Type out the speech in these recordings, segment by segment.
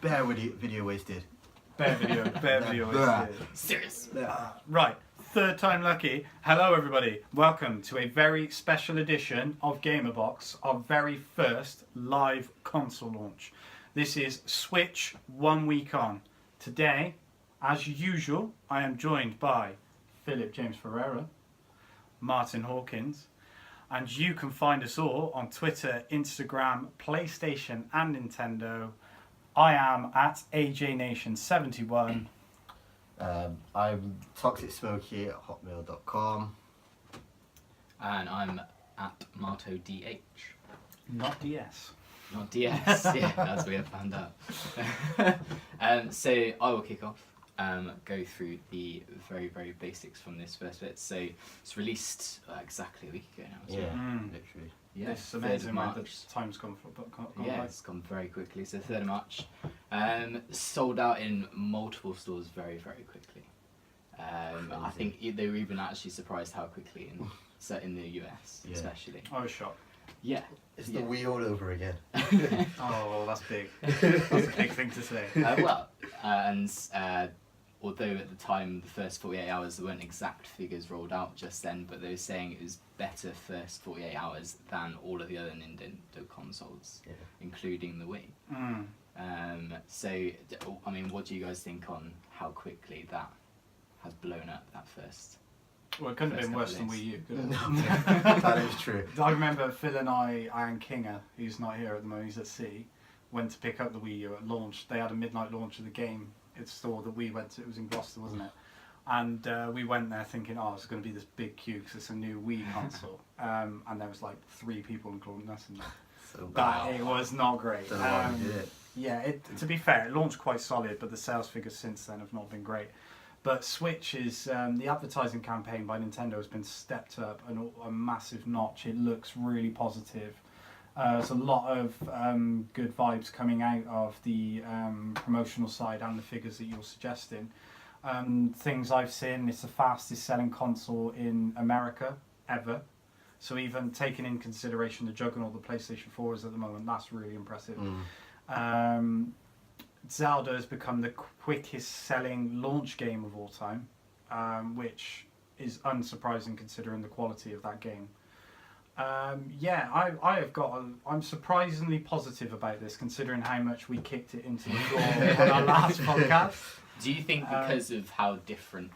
Bare video wasted. Bare video wasted. Serious. Right, third time lucky. Hello everybody, welcome to a very special edition of Gamerbox, our very first live console launch. This is Switch 1 week on. Today, as usual, I am joined by Philip James Ferreira, Martyn Hawkins, and you can find us all on Twitter, Instagram, PlayStation and Nintendo. I am at AJNation71. I'm ToxicSmokey at hotmail.com. And I'm at MartoDH. Not DS. Not DS, yeah, as we have found out. So I will kick off, go through the very, very basics from this first bit. So it's released exactly a week ago now. Yeah, Literally. Yeah, It's amazing how the time's gone yeah, by. it's gone very quickly. So 3rd of March. Sold out in multiple stores very, very quickly. I think they were even actually surprised how quickly, in the US especially. I was shocked. Yeah. It's the Wii all over again. Oh, well, that's big. That's a big thing to say. Although at the time, the first 48 hours, there weren't exact figures rolled out just then, but they were saying it was better first 48 hours than all of the other Nintendo consoles, including the Wii. So, I mean, what do you guys think on how quickly that has blown up, that first? Well, it couldn't have been worse than Wii U, could it? That is true. I remember Phil and I and Kinga, who's not here at the moment, he's at sea, went to pick up the Wii U at launch. They had a midnight launch of the game. It's the store that we went to. It was in Gloucester, wasn't it? And we went there thinking, oh, it's going to be this big queue because it's a new Wii console. And there was like 3 people, including us, in there. So bad. It was not great. Don't know why we did it. Yeah, to be fair, it launched quite solid, but the sales figures since then have not been great. But Switch is, the advertising campaign by Nintendo has been stepped up a massive notch. It looks really positive. There's a lot of good vibes coming out of the promotional side and the figures that you're suggesting. Things I've seen, it's the fastest selling console in America ever. So even taking in consideration the juggernaut the PlayStation 4 is at the moment, that's really impressive. Zelda has become the quickest selling launch game of all time, which is unsurprising considering the quality of that game. I'm surprisingly positive about this considering how much we kicked it into the floor on our last podcast. Do you think because of how different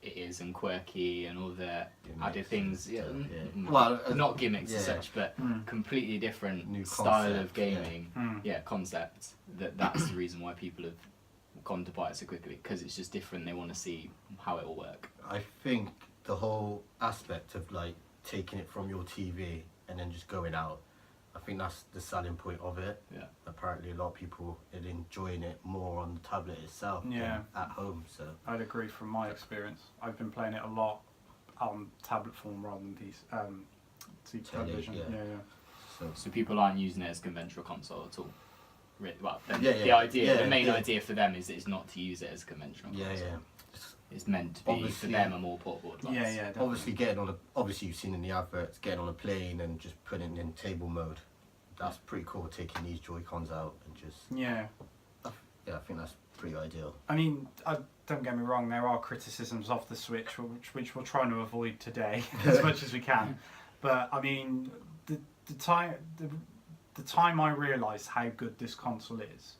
it is and quirky and all the added things, well, not gimmicks as such, but completely different new style of gaming, concept, that's the reason why people have gone to buy it so quickly, because it's just different. They want to see how it will work. I think the whole aspect of like taking it from your TV and then just going out, I think that's the selling point of it. Yeah. Apparently a lot of people are enjoying it more on the tablet itself than at home. So I'd agree from my experience. I've been playing it a lot on tablet form rather than television. So people aren't using it as a conventional console at all. Well, the main idea for them is it's not to use it as a conventional console. It's meant to be for them a more portable device. Definitely. Obviously you've seen in the adverts, getting on a plane and just putting it in table mode. That's pretty cool, taking these Joy-Cons out and just... I think that's pretty ideal. I mean, don't get me wrong, there are criticisms of the Switch, which we're trying to avoid today as much as we can. But, I mean, the time I realised how good this console is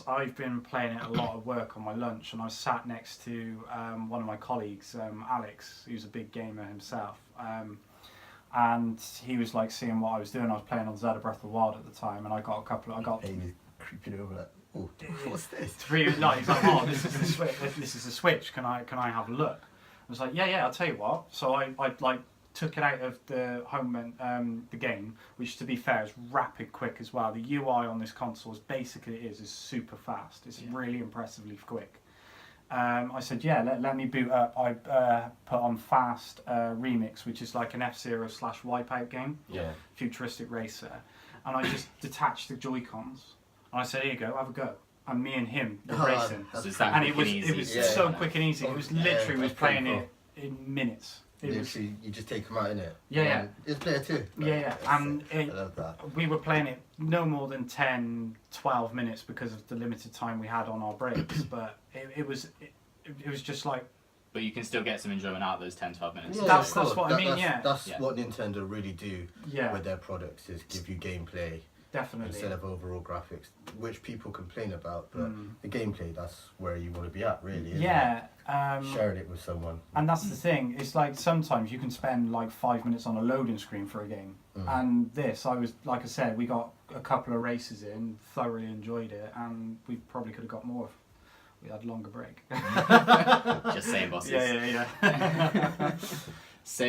I've been playing it a lot at work on my lunch, and I sat next to one of my colleagues, Alex, who's a big gamer himself, and he was like seeing what I was doing. I was playing on Zelda Breath of the Wild at the time, and I got Amy's creeping over like, oh, what's this? He's like, oh, this is the Switch. This is the Switch. Can I have a look? I was like, yeah. I'll tell you what. So I like took it out of the home and the game, which to be fair is rapid quick as well. The UI on this console is super fast. It's really impressively quick. I said, let me boot up. I put on Fast Remix, which is like an F-Zero / Wipeout game, futuristic racer, and I just detached the Joy-Cons, and I said, here you go, have a go. And me and him were racing, and it was so quick and easy. It was literally playing it in minutes. Literally, you just take them out, innit? Yeah. It's player 2. Yeah. And I love that. we were playing it no more than 10, 12 minutes because of the limited time we had on our breaks. But it was just like. But you can still get some enjoyment out of those 10, 12 minutes. Yeah, that's what I mean. That's what Nintendo really do with their products, is give you gameplay. Definitely. Instead of overall graphics, which people complain about, but the gameplay, that's where you want to be at, really. Isn't it? Sharing it with someone. And that's the thing. It's like sometimes you can spend like 5 minutes on a loading screen for a game. And this, like I said, we got a couple of races in, thoroughly enjoyed it, and we probably could have got more if we had a longer break. Just saying, bosses. Yeah. So,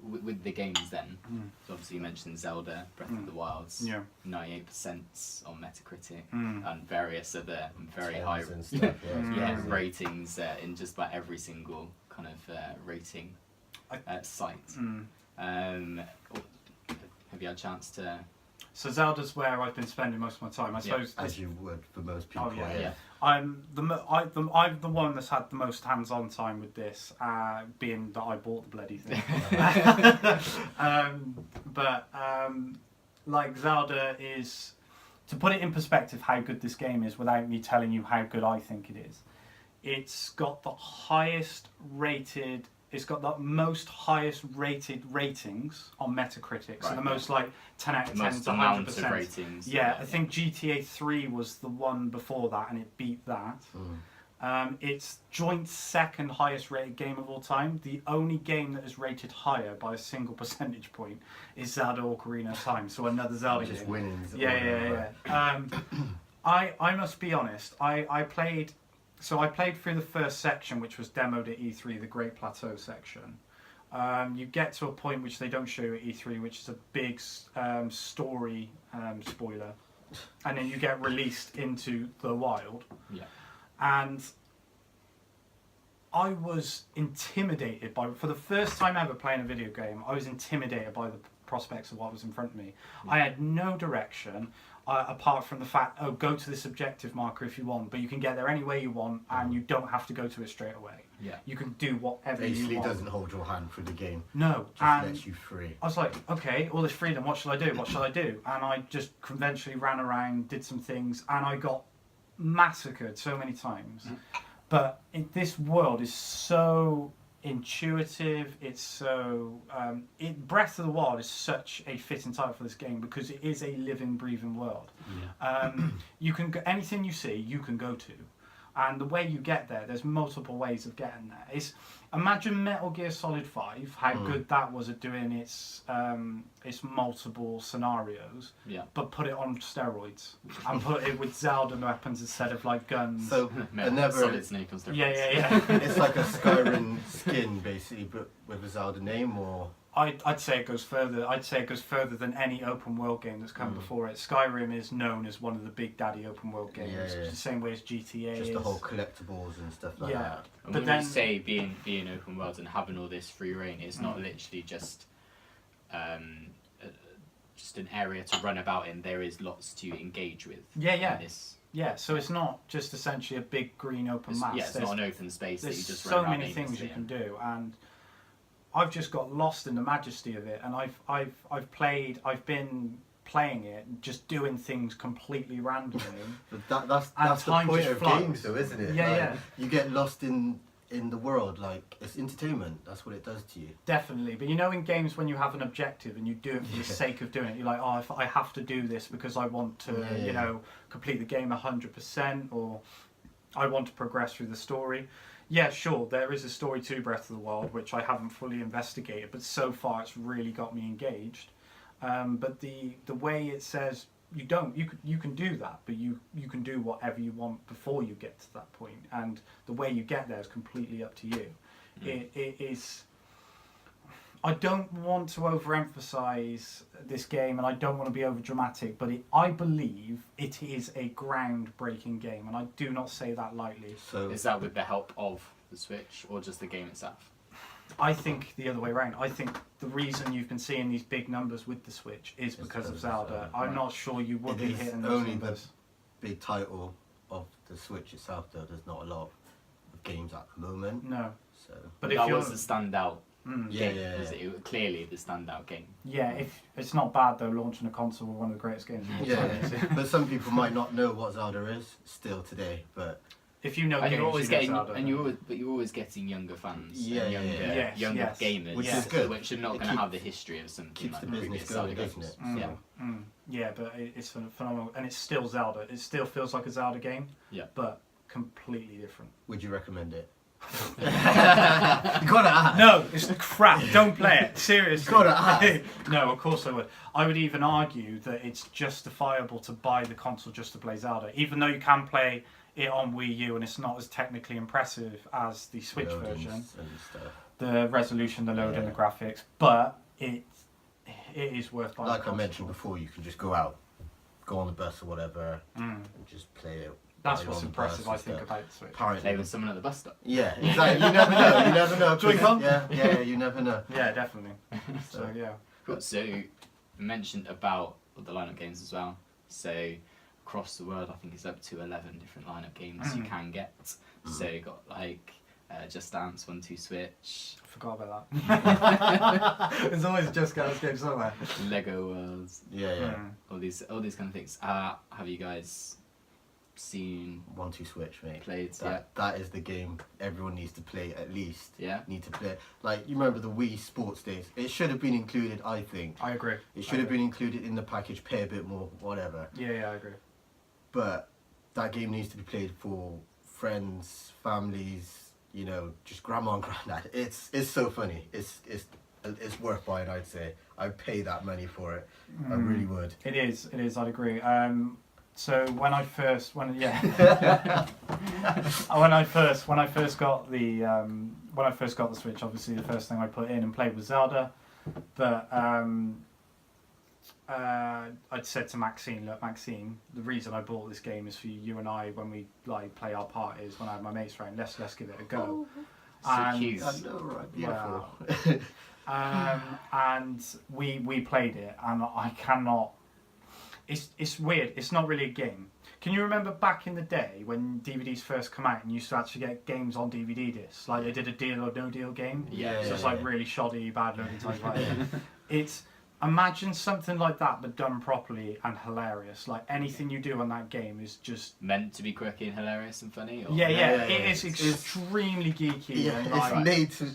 with the games then, so obviously you mentioned Zelda, Breath of the Wilds, 98% on Metacritic, and various other very high stuff, ratings in just about every single kind of rating site. Have you had a chance to... So Zelda's where I've been spending most of my time. I suppose as you would for most people. I'm the one that's had the most hands-on time with this, being that I bought the bloody thing. Like Zelda is, to put it in perspective, how good this game is, without me telling you how good I think it is. It's got the highest rated. It's got the most highest rated ratings on Metacritic, so the most like 10 out of 10 to 100%. Ratings. Yeah, I think GTA 3 was the one before that, and it beat that. It's joint second highest rated game of all time. The only game that is rated higher by a single percentage point is Zelda Ocarina of Time. So another Zelda game. Just winning. Yeah. I must be honest. I played through the first section, which was demoed at E3, the Great Plateau section. You get to a point which they don't show you at E3, which is a big story spoiler. And then you get released into the wild. Yeah. And I was intimidated for the first time ever playing a video game, I was intimidated by the prospects of what was in front of me. I had no direction. Apart from the fact, go to this objective marker if you want, but you can get there any way you want, and you don't have to go to it straight away. Yeah. You can do whatever you want. Basically doesn't hold your hand through the game. No. Just lets you free. I was like, okay, all this freedom, what shall I do? And I just conventionally ran around, did some things, and I got massacred so many times. But this world is so intuitive. It's so Breath of the Wild is such a fitting title for this game because it is a living, breathing world. You can go, anything you see, you can go to, and the way you get there, there's multiple ways of getting there. Imagine Metal Gear Solid 5, how good that was at doing its multiple scenarios, but put it on steroids and put it with Zelda weapons instead of like guns. So Solid Snake on steroids. Yeah. It's like a Skyrim skin basically, but with a Zelda name, or I'd say it goes further. I'd say it goes further than any open world game that's come before it. Skyrim is known as one of the big daddy open world games, the same way as GTA. Just the whole collectibles and stuff like that. And but when you say being open world and having all this free reign, it's not literally just an area to run about in. There is lots to engage with. Yeah, so it's not just essentially a big green open map. Yeah, it's not an open space that you just run around. There's so many things you can do, and I've just got lost in the majesty of it. And I've been playing it, just doing things completely randomly. But that's the point of games, though, isn't it? Yeah. You get lost in the world, like it's entertainment. That's what it does to you. Definitely, but in games when you have an objective and you do it for the sake of doing it, you're like, if I have to do this because I want to, complete the game 100%, or I want to progress through the story. Yeah, sure, there is a story to Breath of the Wild which I haven't fully investigated, but so far it's really got me engaged. But the way it says you can do that, but you can do whatever you want before you get to that point, and the way you get there is completely up to you. It is. I don't want to overemphasize this game, and I don't want to be over dramatic, but I believe it is a groundbreaking game, and I do not say that lightly. So is that with the help of the Switch, or just the game itself? I think the other way around. I think the reason you've been seeing these big numbers with the Switch is because of Zelda. I'm not sure you would be hitting those only numbers. The big title of the Switch itself, though. There's not a lot of games at the moment. No. So, But that was the standout yeah, game. yeah, Was it? It was clearly the standout game. Yeah, if it's not bad though, launching a console with one of the greatest games of all time. yeah. But some people might not know what Zelda is still today. But If you know And games, you're always you know getting, Zelda, and you're always getting younger fans, Yeah, and yeah, younger, yeah. Yes, younger yes. gamers, Which Yeah. is good. which are not It going to have the history of something keeps like the previous business Zelda going, games. doesn't it? Yeah. Yeah, but it's phenomenal, and it's still Zelda. It still feels like a Zelda game. Yeah. But completely different. would you recommend it? You gotta ask. No, it's crap. Don't play it. Seriously. Gotta ask. No, of course I would. I would even argue that it's justifiable to buy the console just to play Zelda, even though you can play it on Wii U and it's not as technically impressive as the Switch Loadings version. and stuff. The resolution, the load, and the Yeah. graphics, but it is worth buying. Like the I console mentioned for. before, you can just go out, go on the bus or whatever, Mm. and just play it. That's while what's you're on the impressive, bus I and think, stuff. about the Switch. Play Apparently. with someone at the bus stop. Yeah, exactly. You never know. You never know. 'cause- Joy-Con? Yeah, you never know. Yeah, definitely. So yeah. Cool. So you mentioned about the lineup games as well. So across the world, I think it's up to 11 different lineup games you can get. So you got like Just Dance, 1-2 Switch, I forgot about that. There's always Just Dance games somewhere. Lego Worlds, Yeah, yeah. all these kind of things. Have you guys seen, 1-2 Switch, mate. played? That is the game everyone needs to play at least. Yeah. Need to play it. Like, you remember the Wii Sports days? It should have been included, I think. I agree. It should have been included in the package, pay a bit more, whatever. Yeah, I agree. But that game needs to be played for friends, families, you know, just grandma and granddad. It's so funny. It's worth buying, I'd say. I'd pay that money for it. I really would. It is. I'd agree. So when I first got the Switch, obviously the first thing I put in and played was Zelda. But I'd said to Maxine, look, Maxine, the reason I bought this game is for you and I when we like play our parties. When I have my mates around, let's give it a go. So cute. I know, right? Beautiful. And we played it, and I cannot. It's weird. It's not really a game. Can you remember back in the day when DVDs first come out and you used to actually get games on DVD discs? Like they did a Deal or No Deal game. Yeah. So it's like really shoddy, bad looking type of It's imagine something like that but done properly and hilarious. Like anything you do on that game is just Meant to be quirky and hilarious and funny? Or? yeah. Yeah, It is extremely geeky. Yeah, And it's like, made to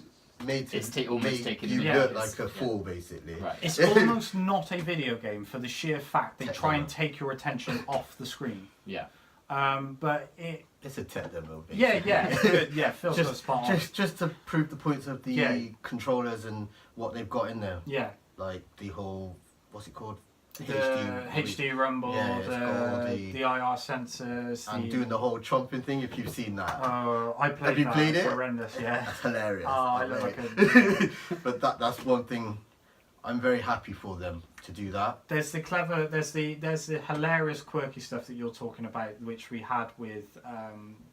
It's almost make taken you in look the like a yeah. fool, basically. Right. it's almost not a video game for the sheer fact they Tech try demo. and take your attention off the screen. Yeah. But it. It's a tech demo, basically. Yeah, good. Yeah, Phil's got spot on. just to prove the points of the Yeah. controllers and what they've got in there. Yeah, Like the whole, what's it called? the HD rumble, Yeah, it's got all the IR sensors, and doing the whole chomping thing, if you've seen that. I played Have you that. played It's it? horrendous, yeah. That's hilarious. Oh, I look mate. like But that's one thing. I'm very happy for them to do that. There's the hilarious, quirky stuff that you're talking about, which we had with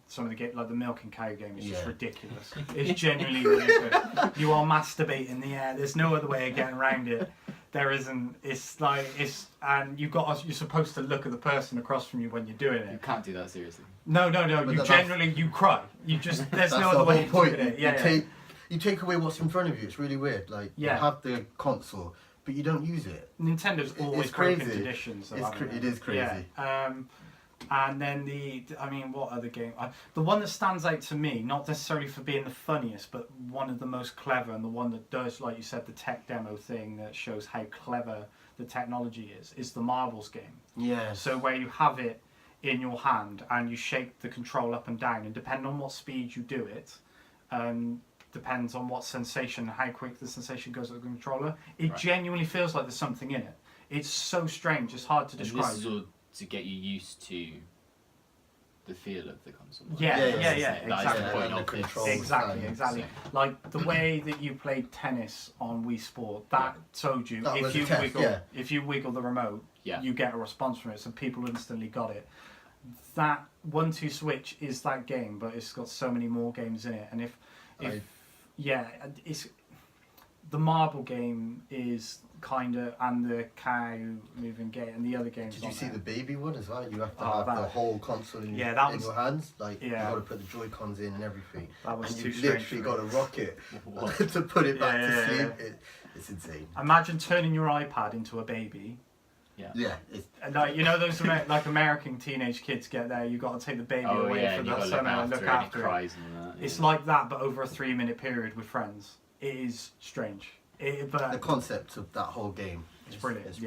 some of the like the milk and cow game. It's just Yeah. ridiculous. It's genuinely ridiculous. You are masturbating in the air. There's no other way of getting around it. There isn't. And you're supposed to look at the person across from you when you're doing You it. can't do that seriously. No. But You cry. You just there's That's no the other way whole of point. doing it. Yeah. You take away what's in front of you. It's really weird. Like you Yeah. have the console, but you don't use it. Nintendo's always It's crazy. broken traditions. of having It is crazy. Yeah. And then what other game? The one that stands out to me, not necessarily for being the funniest, but one of the most clever, and the one that does, like you said, the tech demo thing that shows how clever the technology is the Marbles game. Yeah. So where you have it in your hand and you shake the control up and down, and depending on what speed you do it, depends on what sensation, how quick the sensation goes with the controller. It Right. genuinely feels like there's something in it. It's so strange. It's hard to And describe. this is all to get you used to the feel of the console. right? Yeah, Yeah, yeah, That is exactly. the point And the of this. control. Exactly. Like the way that you played tennis on Wii Sport, that told you That if was a you test, wiggle, yeah. if you wiggle the remote, Yeah. you get a response from it. So people instantly got it. That 1-2 Switch is that game, but it's got so many more games in it. And it's the marble game is kind of, and the cow moving gate and the other games. Did you see the baby one as well? You have to have that, the whole console in, yeah, in your hands. Like you got to put the Joy-Cons in and everything. That was and too you strange. literally got to rock it to put it back to sleep. It's insane. Imagine turning your iPad into a baby. Yeah. And like, you know those like American teenage kids get there. You got to take the baby away from the sun and look after it. It's like that, but over a 3-minute period with friends. It is strange. But the concept of that whole game is brilliant. It's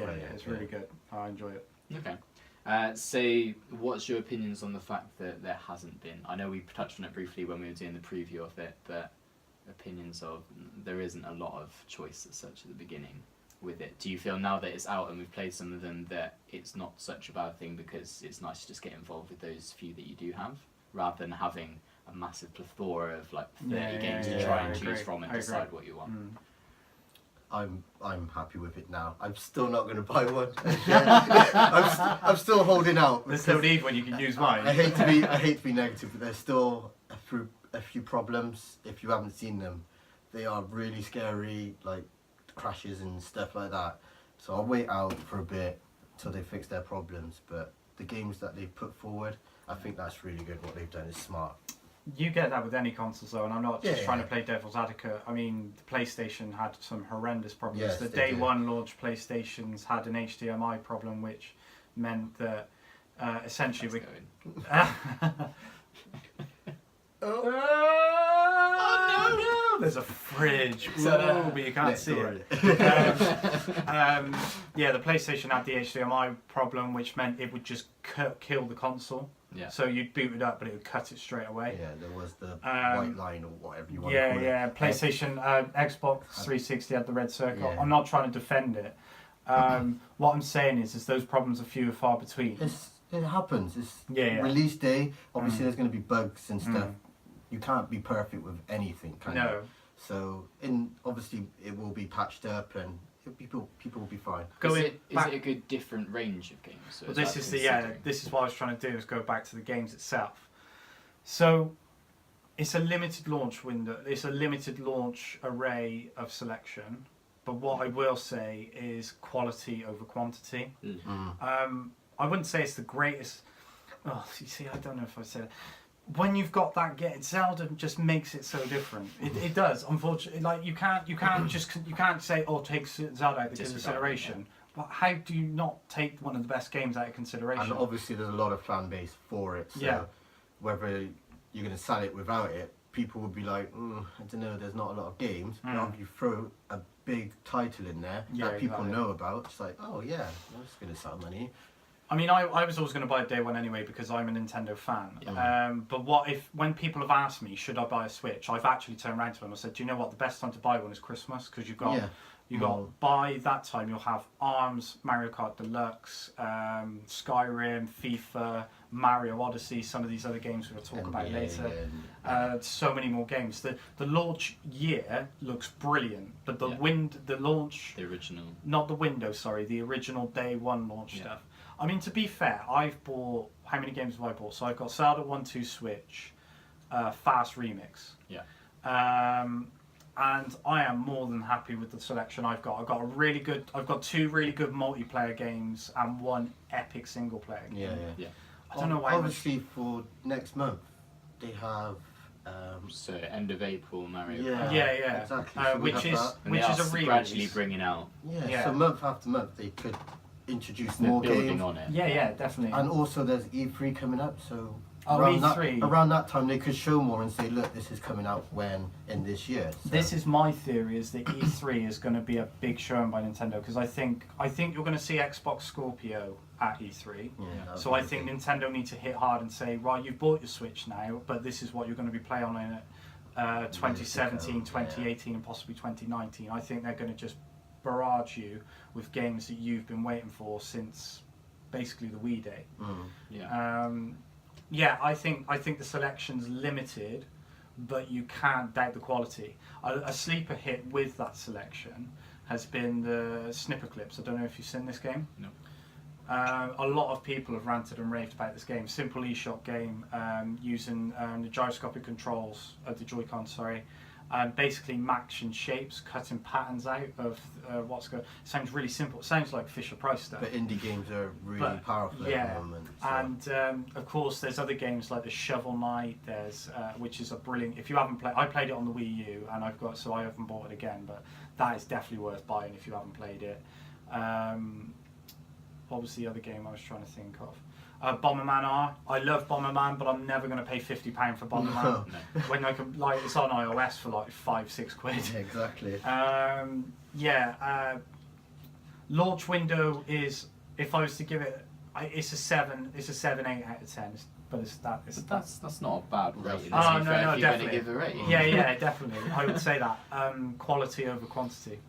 really good. I enjoy it. Okay. So, what's your opinions on the fact that there hasn't been? I know we touched on it briefly when we were doing the preview of it, but opinions of there isn't a lot of choice as such at the beginning with it. Do you feel now that it's out and we've played some of them that it's not such a bad thing because it's nice to just get involved with those few that you do have, rather than having a massive plethora of like 30 games to try and choose from and decide what you want? I'm happy with it now. I'm still not going to buy one. I'm still holding out. There's no need when you can use mine. I hate to be negative, but there's still a few problems. If you haven't seen them, they are really scary, like crashes and stuff like that. So I'll wait out for a bit till they fix their problems. But the games that they've put forward, I think that's really good. What they've done is smart. You get that with any console, though, and I'm not just trying to play devil's advocate. I mean, the PlayStation had some horrendous problems. Yes, the day one launch PlayStations had an HDMI problem, which meant that essentially we. Oh no! There's a fridge. But you can't see it. Yeah, the PlayStation had the HDMI problem, which meant it would just kill the console. Yeah. So you'd boot it up, but it would cut it straight away. Yeah, there was the white line or whatever you want to call it. Yeah. PlayStation, Xbox 360 had the red circle. Yeah. I'm not trying to defend it. What I'm saying is those problems are few and far between. It happens. It's release day. Obviously, there's going to be bugs and stuff. You can't be perfect with anything, can you? So, obviously, it will be patched up and people will be fine. Is it a good different range of games? So well, this is what I was trying to do, is go back to the games itself. So it's a limited launch window. It's a limited launch array of selection. But what I will say is quality over quantity. I wouldn't say it's the greatest. Oh, you see, I don't know if I said it. When you've got that game, Zelda just makes it so different. It does, unfortunately. Like you can't say, oh, take Zelda out of consideration. But how do you not take one of the best games out of consideration? And obviously, there's a lot of fan base for it. So whether you're going to sell it without it, people would be like, I don't know. There's not a lot of games. But if you throw a big title in there that people know about, it's like, oh yeah, that's going to sell money. I mean, I was always going to buy day one anyway because I'm a Nintendo fan. But when people have asked me, should I buy a Switch? I've actually turned around to them and said, do you know what? The best time to buy one is Christmas because by that time you'll have ARMS, Mario Kart Deluxe, Skyrim, FIFA, Mario Odyssey, some of these other games we'll talk about later. So many more games. The launch year looks brilliant, but the original, not the window, sorry, the original day one launch stuff. I mean, to be fair, I've bought... How many games have I bought? So I've got Zelda 1, 2 Switch, Fast Remix. Yeah. And I am more than happy with the selection I've got. I've got 2 really good multiplayer games and 1 epic single player game. Yeah. I don't know why. Obviously, for next month, they have... so end of April, Mario. Yeah. Exactly. So which is a re-release. Gradually bringing out. Yeah. So month after month, they could introduce more building games on it. Yeah, definitely. And also there's E3 coming up, so E3. around that time they could show more and say, look, this is coming out in this year. So. This is my theory, is that E3 is going to be a big showing by Nintendo because I think you're going to see Xbox Scorpio at E3. So I think Nintendo need to hit hard and say, right, you've bought your Switch now, but this is what you're going to be playing on in 2017, 2018 and possibly 2019. I think they're going to just barrage you with games that you've been waiting for since basically the Wii day. I think the selection's limited, but you can't doubt the quality. A sleeper hit with that selection has been the Snipperclips. I don't know if you've seen this game. No. A lot of people have ranted and raved about this game. Simple eShop game using the gyroscopic controls of the Joy-Con, basically matching shapes, cutting patterns out of what's going. Sounds really simple. It sounds like Fisher Price stuff. But indie games are really powerful at the moment. So. And of course, there's other games like the Shovel Knight. There's which is a brilliant. If you haven't played, I played it on the Wii U, and I haven't bought it again. But that is definitely worth buying if you haven't played it. What was the other game I was trying to think of? Bomberman R. I love Bomberman, but I'm never going to pay £50 for Bomberman. No. When I can, like, it's on iOS for like £5-6. Yeah, exactly. Launch window is, if I was to give it, it's a 7, 8 out of 10. But that's not a bad rating. Oh, no, if you're definitely. going to give a rating. Yeah, definitely. I would say that. Quality over quantity.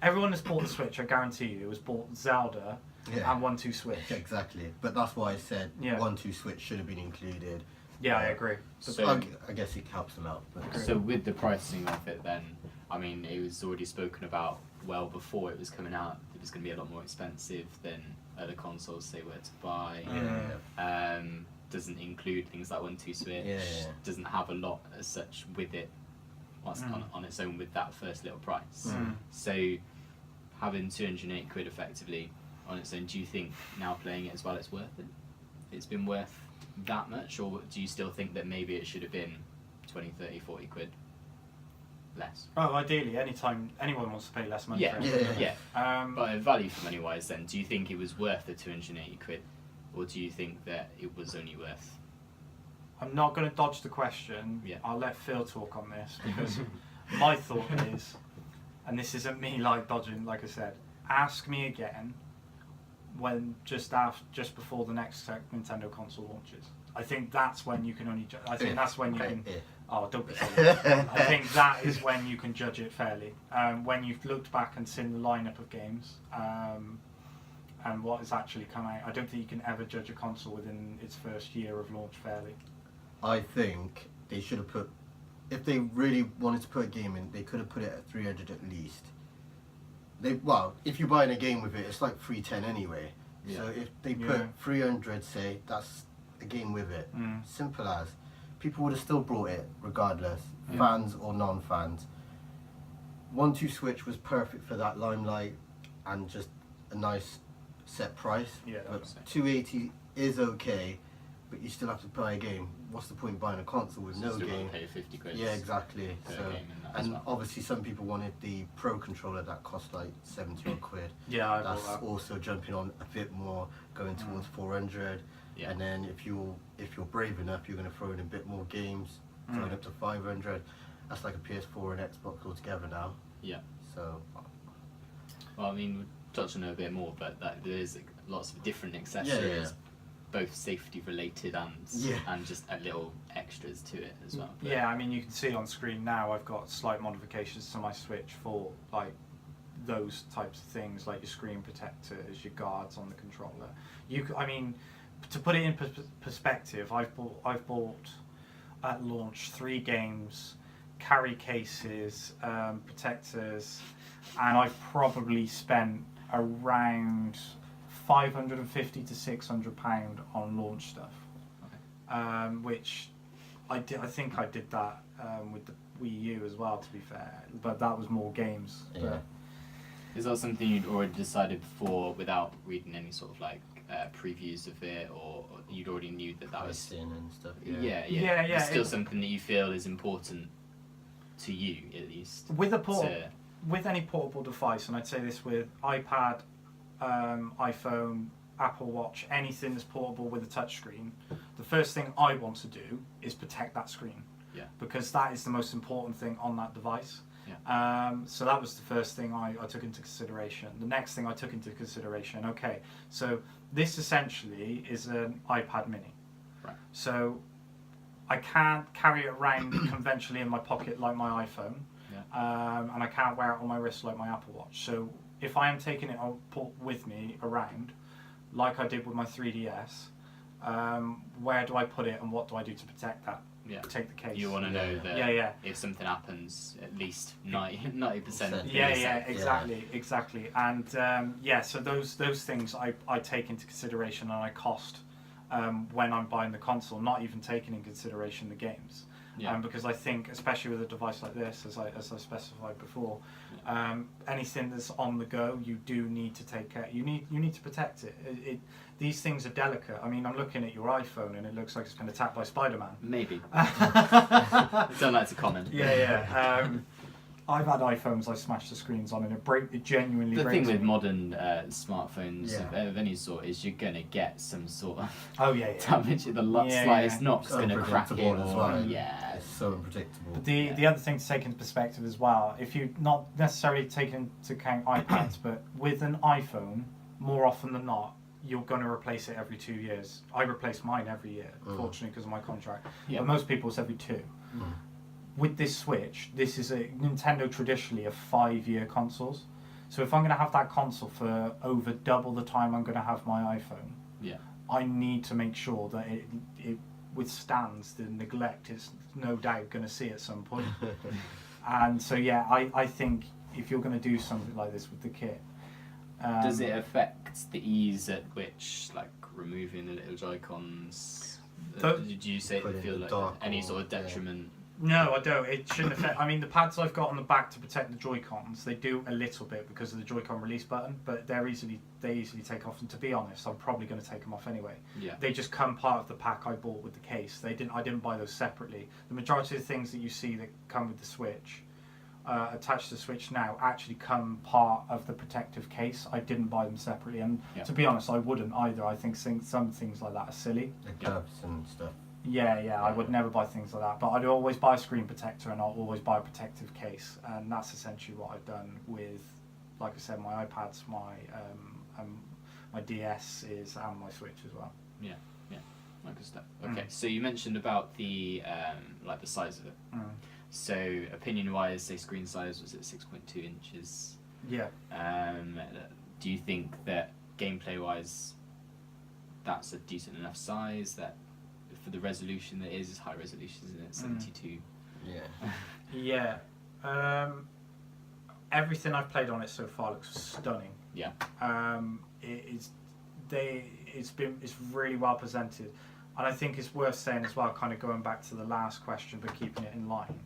Everyone that's bought the Switch, I guarantee you, has bought Zelda and 1-2 Switch. Exactly. But that's why I said 1-2 Switch should have been included. Yeah, I agree. So, I guess it helps them out. So with the pricing of it then, I mean, it was already spoken about well before it was coming out. It was going to be a lot more expensive than other consoles they were to buy. Doesn't include things like 1-2 Switch. Doesn't have a lot as such with it on its own with that first little price. So having 280 quid effectively on its own, do you think now playing it as well it's worth it? It's been worth that much, or do you still think that maybe it should have been 20, 30, 40 quid less? Oh, ideally, anytime anyone wants to pay less money for it. But value for money wise then, do you think it was worth the 280 quid? Or do you think that it was only worth? I'm not going to dodge the question. I'll let Phil talk on this because my thought is, and this isn't me like dodging, like I said, ask me again when just before the next Nintendo console launches. I think that's when you can only. I think that's when you can. Oh, don't be silly. I think that is when you can judge it fairly. When you've looked back and seen the lineup of games. And what has actually come out. I don't think you can ever judge a console within its first year of launch fairly. I think they should have put, if they really wanted to put a game in, they could have put it at 300 at least. If you're buying a game with it, it's like 310 anyway. So if they put 300, say, that's a game with it. Simple as. People would have still brought it regardless, fans or non-fans. 1-2 Switch was perfect for that limelight and just a nice set price. But 280 is okay, but you still have to buy a game. What's the point buying a console with no game? Pay 50 quid. Yeah, exactly. So, and obviously some people wanted the Pro controller that cost like 70 odd quid. That's also jumping on a bit more, going towards 400. And then if you're brave enough, you're going to throw in a bit more games, going up to 500. That's like a PS4 and Xbox altogether now. So. Well, I mean, we'll touch on it a bit more, but there's lots of different accessories, both safety related and just little extras to it as well. But I mean, you can see on screen now I've got slight modifications to my Switch for like those types of things, like your screen protectors, your guards on the controller. I mean, to put it in perspective, I've bought at launch 3 games, carry cases, protectors, and I've probably spent around £550 to £600 on launch stuff, which I think I did that with the Wii U as well, to be fair, but that was more games. Is that something you'd already decided before without reading any sort of like previews of it, or you'd already knew that was and stuff? It's still something that you feel is important to you, at least, with any portable device, and I'd say this with iPad, iPhone, Apple Watch, anything that's portable with a touchscreen, the first thing I want to do is protect that screen, because that is the most important thing on that device. So that was the first thing I took into consideration. The next thing I took into consideration, so this essentially is an iPad mini. So I can't carry it around conventionally in my pocket like my iPhone, and I can't wear it on my wrist like my Apple Watch. So if I am taking it with me around, like I did with my 3DS, where do I put it and what do I do to protect that? Take the case. You want to know that if something happens, at least 90%. Exactly. And so those things I take into consideration and I cost when I'm buying the console, not even taking in consideration the games. Because I think, especially with a device like this, as I specified before, anything that's on the go, you do need to take care. You need to protect it. These things are delicate. I mean, I'm looking at your iPhone and it looks like it's been attacked by Spider-Man. Maybe. Don't like to comment. Yeah. I've had iPhones I smashed the screens on and it genuinely breaks. The thing with modern smartphones of any sort is you're going to get some sort of damage in the slightest knock's going to crack it. As well. Yeah. It's so unpredictable. The other thing to take into perspective as well, if you not necessarily take into account iPads, but with an iPhone, more often than not, you're going to replace it every 2 years. I replace mine every year, fortunately, because of my contract. Yeah. But most people it's every 2. With this Switch, this is Nintendo traditionally of 5-year consoles. So if I'm going to have that console for over double the time I'm going to have my iPhone, I need to make sure that it withstands the neglect it's no doubt going to see at some point. And so I think if you're going to do something like this with the kit, does it affect the ease at which, like, removing the little Joy-Cons? Did you say it feel like any sort of detriment? No, I don't. It shouldn't affect. I mean, the pads I've got on the back to protect the Joy-Cons, they do a little bit because of the Joy-Con release button, but they easily take off. And to be honest, I'm probably going to take them off anyway. Yeah. They just come part of the pack I bought with the case. I didn't buy those separately. The majority of the things that you see that come with the Switch, attached to the Switch now, actually come part of the protective case. I didn't buy them separately, and to be honest, I wouldn't either. I think some things like that are silly. The gloves and stuff. Yeah, I would never buy things like that. But I'd always buy a screen protector and I'll always buy a protective case. And that's essentially what I've done with, like I said, my iPads, my DS and my Switch as well. Yeah, good stuff. Okay, so you mentioned about the like the size of it. So opinion-wise, say screen size, was it 6.2 inches? Yeah. Do you think that gameplay-wise, that's a decent enough size that? For the resolution that is high resolution, isn't it? 72. Yeah. Everything I've played on it so far looks stunning. Yeah. It's really well presented, and I think it's worth saying as well, kind of going back to the last question, but keeping it in line.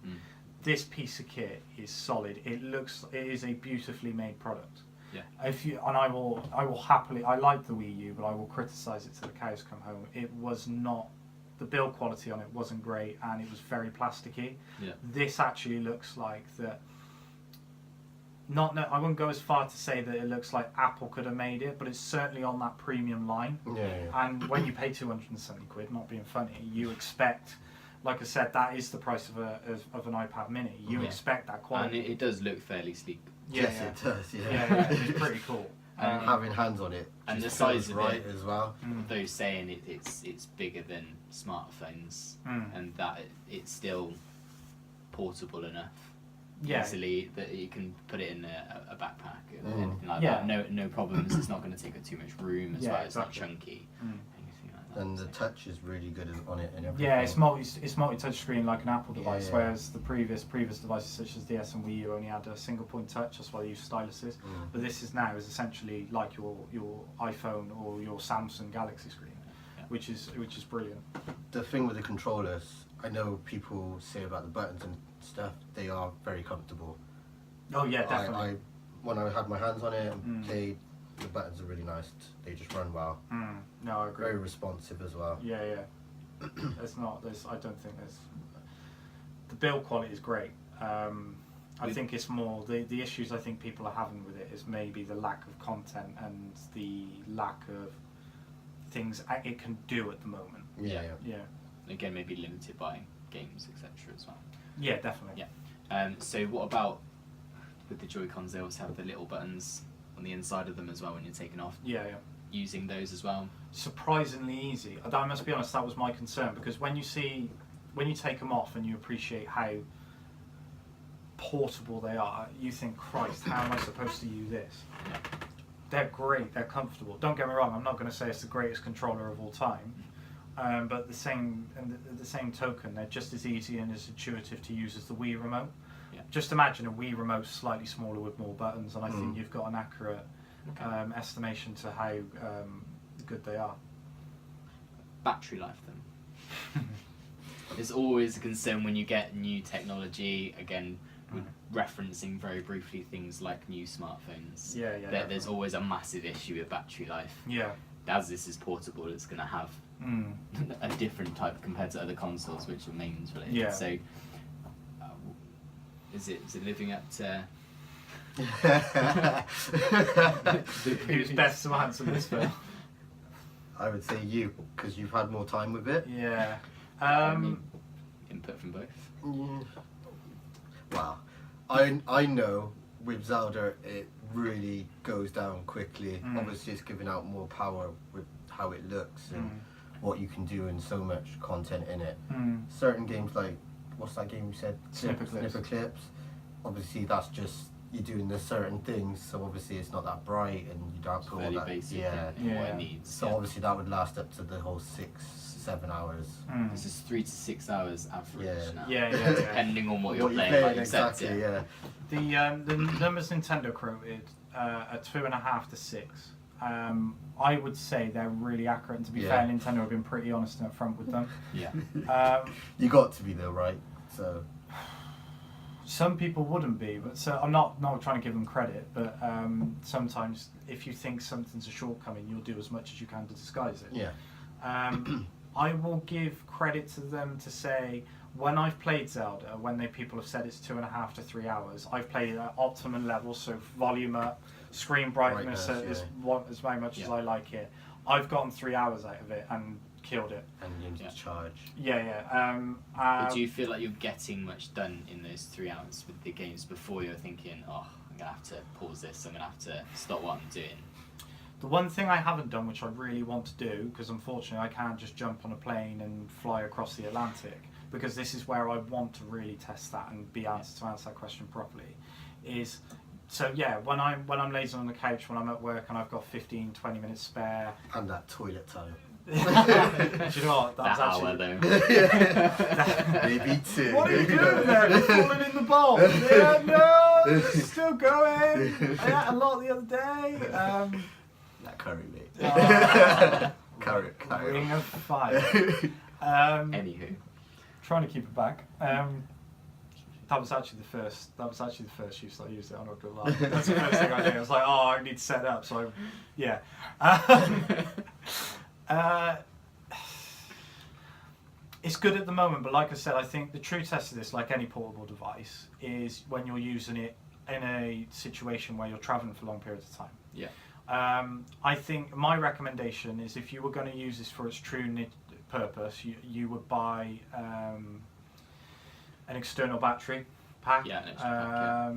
This piece of kit is solid. It is a beautifully made product. Yeah. I will happily. I like the Wii U, but I will criticise it till the cows come home. It was not. The build quality on it wasn't great, and it was very plasticky. Yeah. This actually looks like that. I wouldn't go as far to say that it looks like Apple could have made it, but it's certainly on that premium line. Yeah. And when you pay £270, not being funny, you expect, like I said, that is the price of an iPad Mini. You expect that quality, and it does look fairly sleek. Yes, it does. Yeah, it's pretty cool. And having hands on it, and the size of it as well. Those saying it's bigger than smartphones, and that it's still portable enough, easily that you can put it in a backpack or anything like that. No problems. It's not going to take up too much room as well. It's not chunky. Anything like that. And the touch is really good on it and everything. Yeah, it's multi-touch screen like an Apple device, whereas the previous devices such as DS and Wii U only had a single point touch. That's why they use styluses. But this is essentially like your iPhone or your Samsung Galaxy screen, which is brilliant. The thing with the controllers, I know people say about the buttons and stuff, they are very comfortable. Oh yeah, definitely. When I had my hands on it and played, the buttons are really nice. They just run well. No, I agree. Very responsive as well. Yeah. I don't think there's. The build quality is great. I think it's more the issues I think people are having with it is maybe the lack of content and the lack of things it can do at the moment. Yeah. Again, maybe limited by games, etc. as well. Yeah, definitely. Yeah. So what about with the Joy-Cons? They also have the little buttons on the inside of them as well when you're taking off. Yeah. Using those as well. Surprisingly easy. I must be honest, that was my concern, because when you take them off and you appreciate how portable they are, you think, Christ, how am I supposed to use this? Yeah. They're great. They're comfortable. Don't get me wrong. I'm not going to say it's the greatest controller of all time. But the same token, they're just as easy and as intuitive to use as the Wii remote. Yeah. Just imagine a Wii remote slightly smaller with more buttons, and I think you've got an accurate estimation to how good they are. Battery life, then. There's always a concern when you get new technology, again, referencing very briefly things like new smartphones. There's always a massive issue with battery life. Yeah. As this is portable, it's going to have a different type compared to other consoles, which are mains related. Yeah. So, is it living up to... Who's best to answer this, Phil? I would say you, because you've had more time with it. Yeah. Input from both. Wow. I know with Zelda it really goes down quickly. Obviously it's giving out more power with how it looks and what you can do and so much content in it. Certain games like, what's that game you said? Snipperclips. Obviously that's just, you're doing the certain things, so obviously it's not that bright and you don't put all that. Basic what it needs. So obviously that would last up to the whole 6-7 hours. This is 3 to 6 hours average now. Yeah. Depending on what you're playing, like exactly, The numbers Nintendo quoted are 2.5 to 6. I would say they're really accurate, and to be fair, Nintendo have been pretty honest and up front with them. You got to be though, right? So some people wouldn't be, but so I'm not trying to give them credit, but sometimes if you think something's a shortcoming, you'll do as much as you can to disguise it. I will give credit to them to say, when I've played Zelda, when people have said it's 2.5 to 3 hours, I've played it at optimum level, so volume up, screen brightness as very much as I like it. I've gotten 3 hours out of it and killed it. And games charge. But do you feel like you're getting much done in those 3 hours with the games before you're thinking, oh, I'm going to have to pause this, I'm going to have to stop what I'm doing? The one thing I haven't done, which I really want to do, because unfortunately I can't just jump on a plane and fly across the Atlantic, because this is where I want to really test that and be able to answer that question properly, is, so yeah, when I'm lazy on the couch, when I'm at work and I've got 15-20 minutes spare. And that toilet time. Do you know what? That was hour actually... though. Maybe 2. What are you doing there? You're falling in the bowl. Yeah, no, it's still going. I ate a lot the other day. That curry, mate. Curry. Ring of fire. Anywho, trying to keep it back. That was actually the first use I used it. I'm not gonna lie. That's the first thing I did. I was like, oh, I need to set it up. So, yeah. It's good at the moment, but like I said, I think the true test of this, like any portable device, is when you're using it in a situation where you're traveling for long periods of time. Yeah. I think my recommendation is, if you were going to use this for its true purpose, you would buy an external battery pack. Yeah, an extra pack,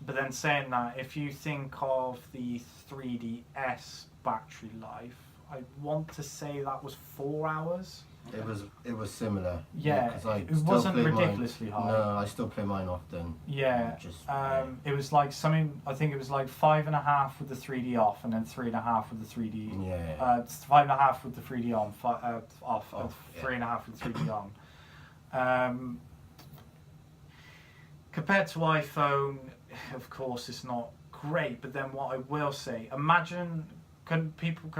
But then saying that, if you think of the 3DS battery life, I want to say that was 4 hours. It was similar. Yeah, it wasn't ridiculously high. No, I still play mine often. Yeah, it was like something. I think it was like 5.5 with the 3D off, and then 3.5 with the 3D. Yeah. 5.5 with the 3D on, off, and 3.5 with the 3D on. Compared to iPhone, of course, it's not great. But then what I will say, imagine people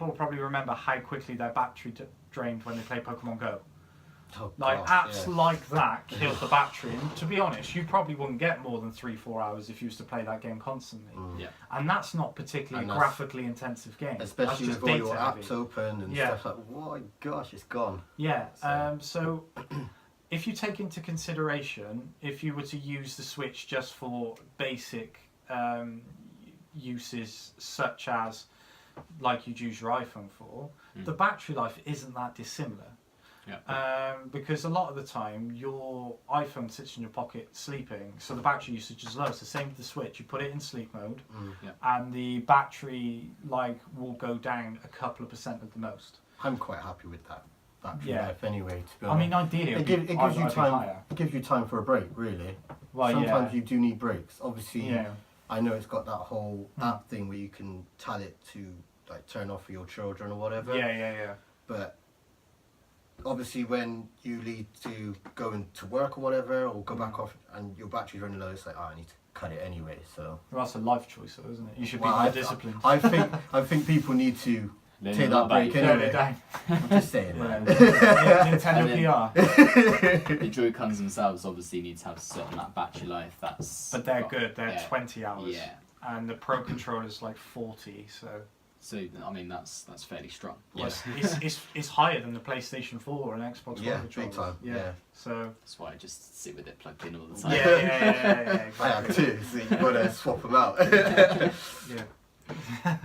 will probably remember how quickly their battery drained when they play Pokemon Go. Oh, like gosh, apps like that killed the battery, and to be honest, you probably wouldn't get more than 3-4 hours if you used to play that game constantly. Yeah. And that's not particularly a graphically intensive game, especially that's just with all your data apps heavy. open and stuff like. Oh my gosh, it's gone. Yeah. So if you take into consideration, if you were to use the Switch just for basic uses, such as like you'd use your iPhone for, the battery life isn't that dissimilar. Yeah. Because a lot of the time your iPhone sits in your pocket sleeping, so the battery usage is low. It's the same with the Switch. You put it in sleep mode, and the battery will go down a couple of percent at the most. I'm quite happy with that battery life anyway. To be honest. I mean, ideally, it gives you time. It gives you time for a break, really. Well, sometimes you do need breaks. Obviously, yeah. I know it's got that whole app thing where you can tell it to like turn off for your children or whatever. Yeah. But obviously, when you need to go into work or whatever, or go back off, and your battery's running low, it's like, I need to cut it anyway. So well, that's a life choice, though, isn't it? You should be more disciplined. I think people need to take that break No, anyway. they don't. I'm just saying Yeah. that. Nintendo PR. The Joy-Cons themselves obviously need to have a certain amount of battery life. But they're good. They're 20 hours. Yeah. And the Pro Controller's like 40, so... So I mean that's fairly strong. Well, it's higher than the PlayStation 4 and Xbox One controllers. Big time. Yeah. So that's why I just sit with it plugged in all the time. yeah, exactly. I have two, so you gotta swap them out. Yeah.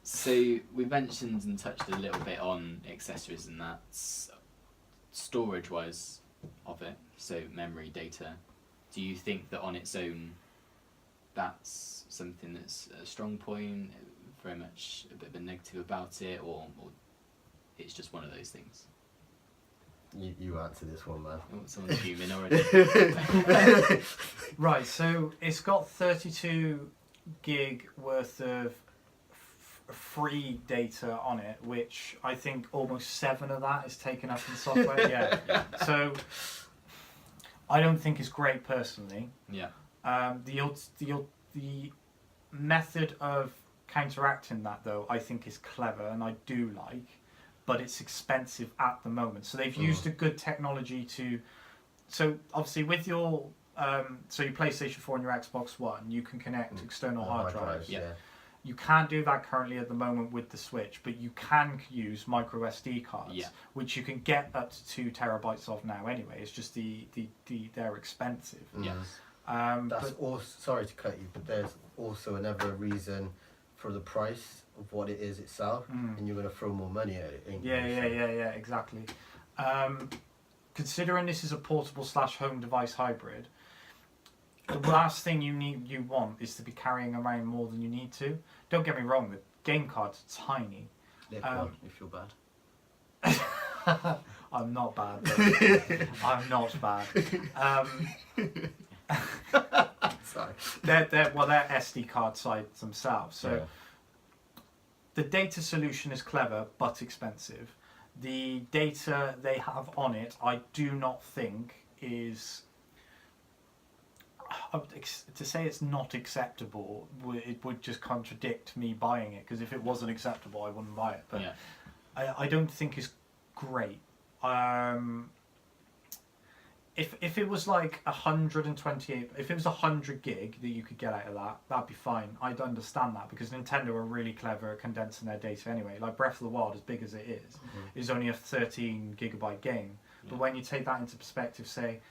So we mentioned and touched a little bit on accessories and that storage wise of it. So memory, data. Do you think that on its own, that's something that's a strong point? Very much a bit of a negative about it, or it's just one of those things? You answer this one, man. Oh, someone's fuming already. Right, so it's got 32 gig worth of free data on it, which I think almost 7 of that is taken up in software. Yeah. So I don't think it's great personally. Yeah. The method of counteracting that, though, I think is clever and I do like, but it's expensive at the moment. So they've used a good technology to... So obviously with your your PlayStation 4 and your Xbox One, you can connect external hard drives. Yeah. You can't do that currently at the moment with the Switch, but you can use micro SD cards, which you can get up to 2 terabytes of now anyway. It's just they're expensive. Yes. That's also, sorry to cut you, but there's also another reason for the price of what it is itself, and you're going to throw more money at it, ain't you? Yeah, exactly. Considering this is a portable / home device hybrid, the last thing you want is to be carrying around more than you need to. Don't get me wrong, the game cards are tiny. Lick one if you're bad. I'm not bad. Though. I'm not bad. Sorry. They're SD card size themselves. So the data solution is clever but expensive. The data they have on it, I do not think is... To say it's not acceptable, it would just contradict me buying it, because if it wasn't acceptable, I wouldn't buy it. But I don't think it's great. If it was like 128, if it was 100 gig that you could get out of that, that'd be fine. I'd understand that, because Nintendo are really clever at condensing their data anyway. Like Breath of the Wild, as big as it is only a 13 gigabyte game. But when you take that into perspective, say,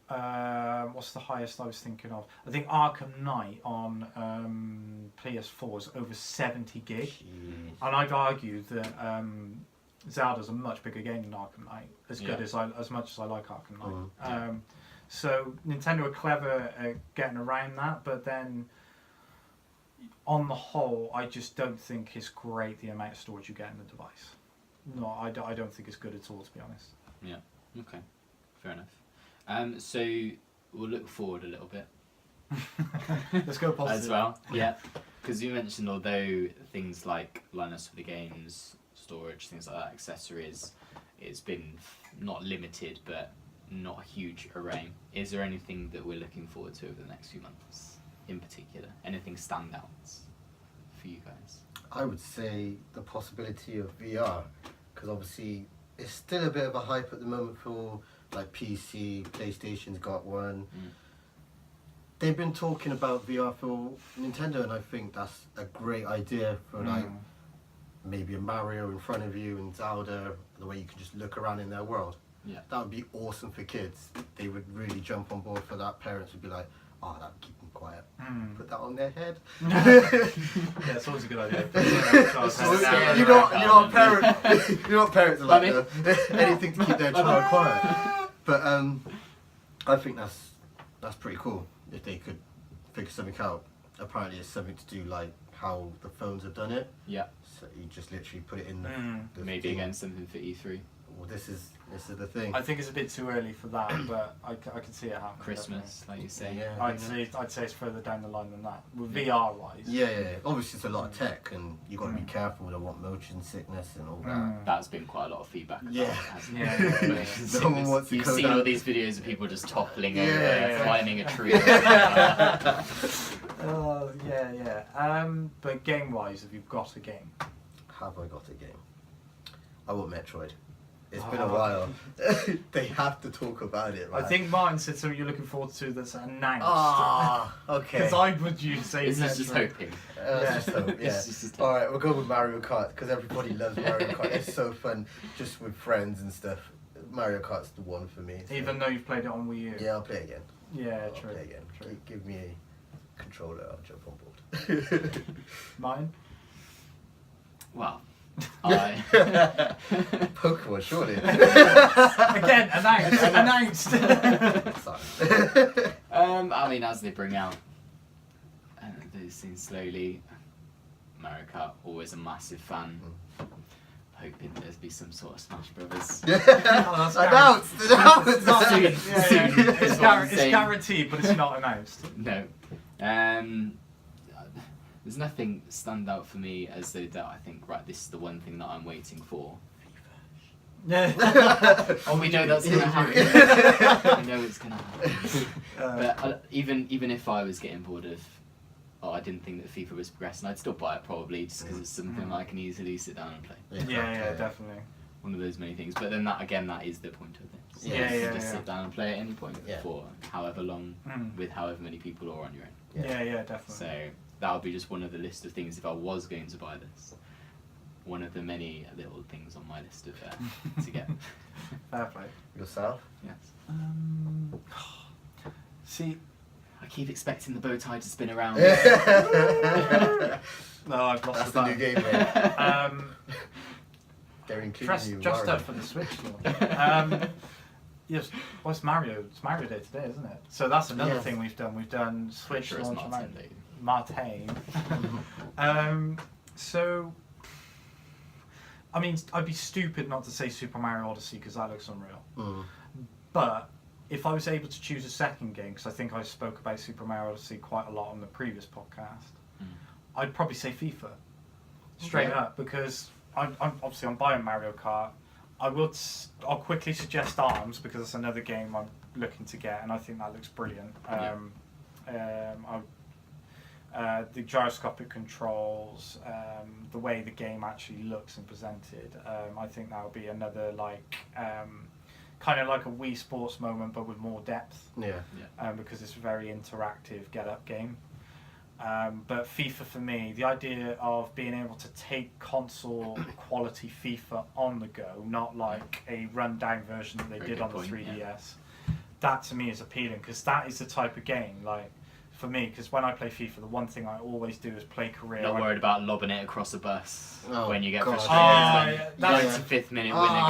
what's the highest I was thinking of? I think Arkham Knight on PS4 is over 70 gig. Jeez. And I'd argue that Zelda's a much bigger game than Arkham Knight, as much as I like Arkham Knight. So Nintendo are clever at getting around that, but then on the whole, I just don't think it's great the amount of storage you get in the device. No, I don't think it's good at all, to be honest. Yeah. Okay. Fair enough. So we'll look forward a little bit. Let's go positive. As well. Yeah. Because you mentioned, although things like lineups for the games, storage, things like that, accessories, it's been not limited, but not a huge array. Is there anything that we're looking forward to over the next few months in particular? Anything standouts for you guys? I would say the possibility of VR, because obviously it's still a bit of a hype at the moment for like PC, PlayStation's got one. They've been talking about VR for Nintendo, and I think that's a great idea for like maybe a Mario in front of you and Zelda, the way you can just look around in their world. Yeah. That That would be awesome for kids. They would really jump on board for that. Parents would be like, oh, that would keep them quiet. Put that on their head. Yeah, it's always a good idea. You know what parents, you know what parents are like, anything to keep their child quiet. But I think that's pretty cool if they could figure something out. Apparently it's something to do like how the phones have done it. Yeah. So you just literally put it in the Maybe thing. again something for E3. Well, this is the thing. I think it's a bit too early for that, but I can see it happening. Christmas, like you say. Yeah. I'd say it's further down the line than that. With VR wise. Yeah. Obviously, it's a lot of tech, and you got to be careful. They want motion sickness and all that. That's been quite a lot of feedback. About, Yeah. hasn't it? Yeah. Motion sickness. No one wants to You've go seen down. all these videos of people just toppling over, Yeah. climbing a tree. Oh yeah. But game wise, have you got a game? have I got a game? I want Metroid. It's been a while. They have to talk about it, right? I think Martyn said something you're looking forward to that's announced. Ah, okay. Because I would you say This is just Metroid. hoping. Let's just hope, yeah. It's just hope. Alright, we'll go with Mario Kart because everybody loves Mario Kart. It's so fun just with friends and stuff. Mario Kart's the one for me. So. Even though you've played it on Wii U. Yeah, I'll play again. Yeah, I'll true. play again. True. Give me a controller, I'll jump on board. Mine? Well, I Pokemon, surely. Again, announced. Sorry. I mean, as they bring out those things slowly, Mario Kart, always a massive fan. Hoping there's be some sort of Smash Brothers. Announced. Soon. It's guaranteed, but it's not announced. No. There's nothing stand out for me as though that I think, right, this is the one thing that I'm waiting for. Yeah. Oh, we know that's going to happen. We know it's going to happen. But even if I was getting bored of, I didn't think that FIFA was progressing, I'd still buy it probably just because it's something I can easily sit down and play. Yeah, definitely. One of those many things. But then that is the point of this. Yeah, Just sit down and play at any point for however long with however many people or on your own. Yeah, definitely. So that would be just one of the list of things if I was going to buy this. One of the many little things on my list of to get. Fair play. Yourself? Yes. See, I keep expecting the bow tie to spin around. no, I've lost That's the new game, mate. They're including you. Dressed up for the Switch. Yes, well, it's Mario Day today, isn't it? So that's another thing we've done. We've done Switch Sure, it's launch Martyn Day. Martyn. So, I mean, I'd be stupid not to say Super Mario Odyssey because that looks unreal. But if I was able to choose a second game, because I think I spoke about Super Mario Odyssey quite a lot on the previous podcast, I'd probably say FIFA. Straight up, because I'm buying Mario Kart. I'll quickly suggest ARMS because it's another game I'm looking to get, and I think that looks brilliant. The gyroscopic controls, the way the game actually looks and presented, I think that will be another kind of like a Wii Sports moment, but with more depth. Because it's a very interactive get-up game. But FIFA for me, the idea of being able to take console quality FIFA on the go, not like a run-down version that they did on the 3DS, that to me is appealing because that is the type of game, like, for me, because when I play FIFA, the one thing I always do is play career. Not worried about lobbing it across a bus when you get frustrated. That's the 95th minute winner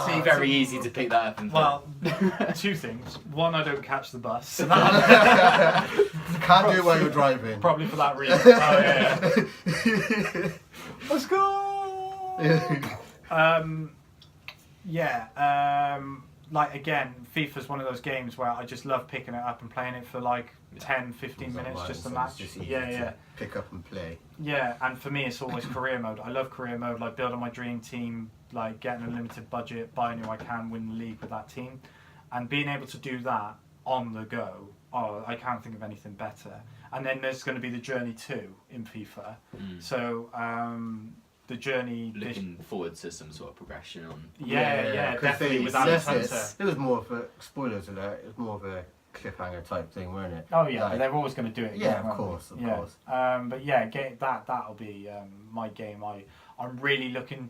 goes in. See, very easy to pick that up and two things. One, I don't catch the bus. So that can't do it while you're driving. Probably for that reason. Let's go! Like, again, FIFA's one of those games where I just love picking it up and playing it for like 10, 15 minutes just to match. Just to pick up and play. Yeah, and for me it's always career mode. I love career mode, like building my dream team, like getting a limited budget, buying who I can, win the league with that team. And being able to do that on the go, I can't think of anything better. And then there's going to be the Journey 2 in FIFA. So, the journey. Looking forward to some sort of progression on. Definitely with Alex Hunter. It was more of a spoilers alert. It was more of a cliffhanger type thing, weren't it? Oh yeah, but they're always going to do it. Yeah, of course. But yeah, that'll be my game. I'm really looking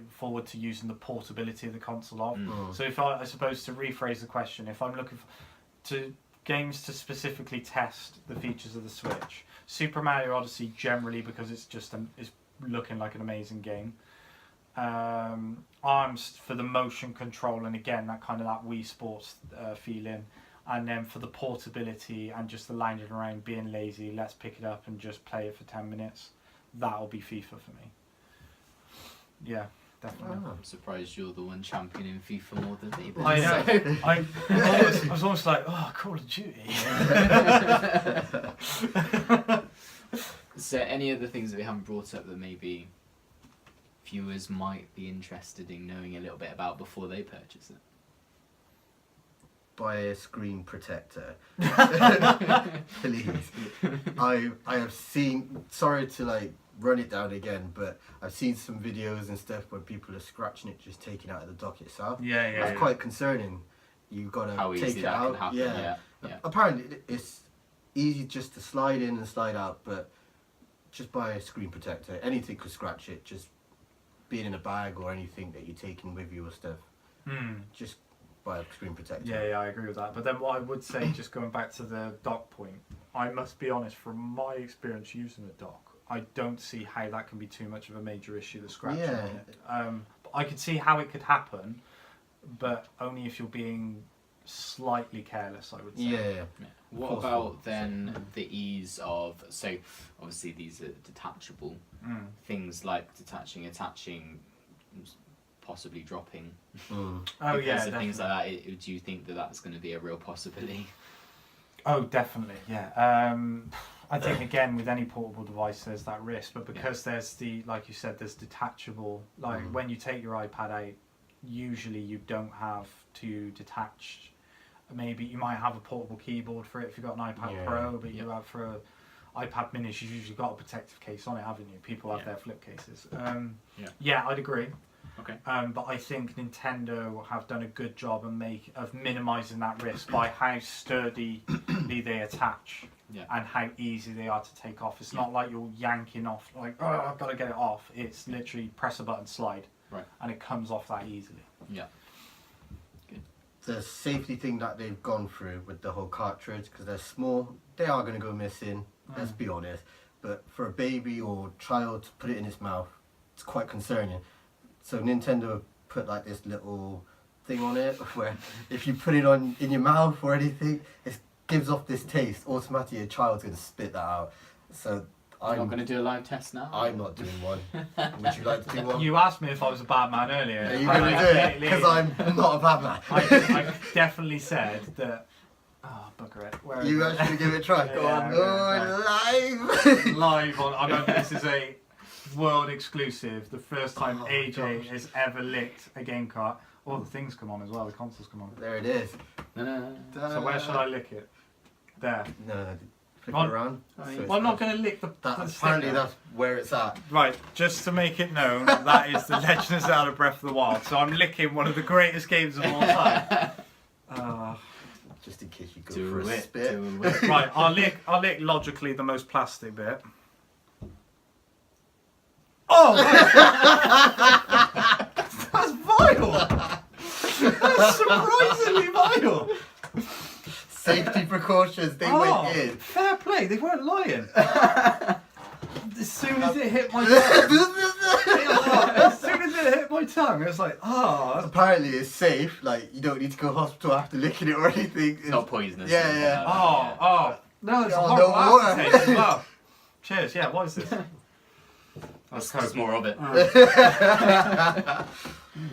forward to using the portability of the console of. So if I suppose to rephrase the question, if I'm looking to games to specifically test the features of the Switch, Super Mario Odyssey generally because it's just is looking like an amazing game. ARMS for the motion control and again that Wii Sports feeling, and then for the portability and just the lounging around, being lazy, let's pick it up and just play it for 10 minutes. That'll be FIFA for me. Yeah, definitely. I'm surprised you're the one championing FIFA more than me. I know. I was almost like, Call of Duty. So any other things that we haven't brought up that maybe viewers might be interested in knowing a little bit about before they purchase it? Buy a screen protector. Please. I have seen, sorry to run it down again, but I've seen some videos and stuff where people are scratching it, just taking it out of the dock itself. That's quite concerning. You've got to take it out. Apparently it's easy just to slide in and slide out, but just buy a screen protector. Anything could scratch it. Just being in a bag or anything that you're taking with you or stuff. Just buy a screen protector. Yeah, I agree with that. But then what I would say, just going back to the dock point, I must be honest, from my experience using the dock, I don't see how that can be too much of a major issue, the scratching on it. I could see how it could happen, but only if you're being slightly careless, I would say. Yeah. What about then the ease of, so obviously these are detachable, things like detaching, attaching, possibly dropping. Oh yeah, things like that. Do you think that that's going to be a real possibility? Oh, definitely, yeah. I think again with any portable device there's that risk, but because there's like you said, there's detachable. Like when you take your iPad out, usually you don't have to detach. Maybe you might have a portable keyboard for it if you've got an iPad Pro, but you have for iPad Minis, you've usually got a protective case on it, haven't you? People have their flip cases. Yeah, I'd agree. Okay. But I think Nintendo have done a good job of minimising that risk by how sturdily they attach and how easy they are to take off. It's not like you're yanking off, like, oh, I've got to get it off. It's literally press a button, slide, and it comes off that easily. Yeah. The safety thing that they've gone through with the whole cartridge, because they're small, they are going to go missing, let's be honest. But for a baby or child to put it in its mouth, it's quite concerning. So Nintendo have put like this little thing on it where if you put it in your mouth or anything, it gives off this taste. Automatically a child's going to spit that out. So I'm not going to do a live test now. I'm not doing one. Would you like to do one? You asked me if I was a bad man earlier. Are you going to do it? Because I'm not a bad man. I definitely said that. Oh, bugger it. Where you is actually give it a try. Go on. Live. Live on. I mean, this is a world exclusive. The first time AJ has ever licked a game cart. All the things come on as well. The consoles come on. There it is. So where should I lick it? There. No. Flip it around. Well, I'm not going to lick the apparently that's where it's at. Right, just to make it known, that is The Legend of Zelda Breath of the Wild. So I'm licking one of the greatest games of all time. Just in case you go for a spit. Right, I'll lick logically the most plastic bit. Oh! That's vile! That's surprisingly vile! Safety precautions, they went in. Fair play, they weren't lying. As soon as it hit my tongue, it was like, Apparently it's safe, like you don't need to go to hospital after licking it or anything. It's not poisonous. Yeah. No, it's a horrible aftertaste as well. Cheers, what is this? That's more of it.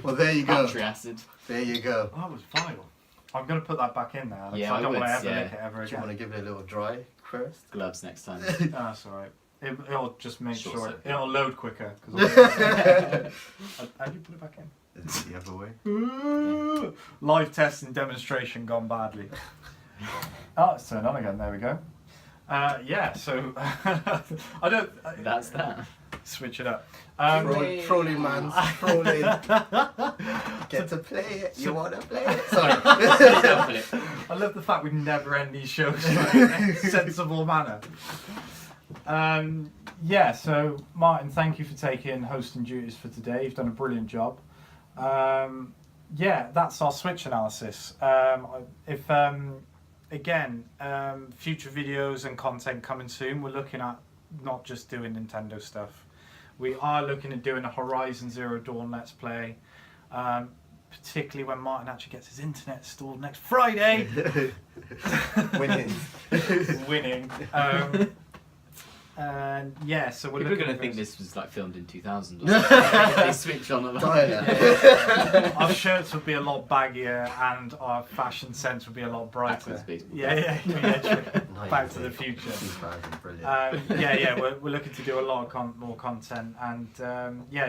Well, there you go. Battery acid. There you go. That was vile. I'm going to put that back in now. Yeah, I don't want to ever lick it ever again. Do you want to give it a little dry first? Gloves next time. That's alright. It'll just make sure it'll load quicker. How'd you put it back in? The other way. Live test and demonstration gone badly. Oh, it's turned on again. There we go. So I don't. That's that. Switch it up. Trolling man, trolling. Get to play it. You want to play it? Sorry. I love the fact we never end these shows in a sensible manner. So Martyn, thank you for taking hosting duties for today. You've done a brilliant job. That's our Switch analysis. Future videos and content coming soon. We're looking at not just doing Nintendo stuff. We are looking at doing a Horizon Zero Dawn Let's Play, particularly when Martyn actually gets his internet installed next Friday. Winning. So we're going to think this was like filmed in 2000 or something. They switch on and off. Our shirts would be a lot baggier and our fashion sense would be a lot brighter. True. Back to the Future. We're looking to do a lot of more content and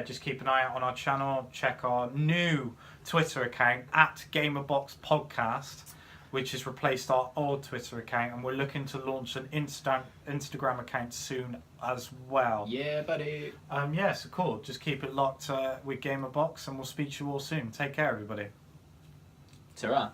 just keep an eye out on our channel. Check our new Twitter account at GamerBox Podcast, which has replaced our old Twitter account, and we're looking to launch an Instagram account soon as well. Yeah, buddy. Yeah, so cool. Just keep it locked with Gamer Box, and we'll speak to you all soon. Take care, everybody. Ta-ra.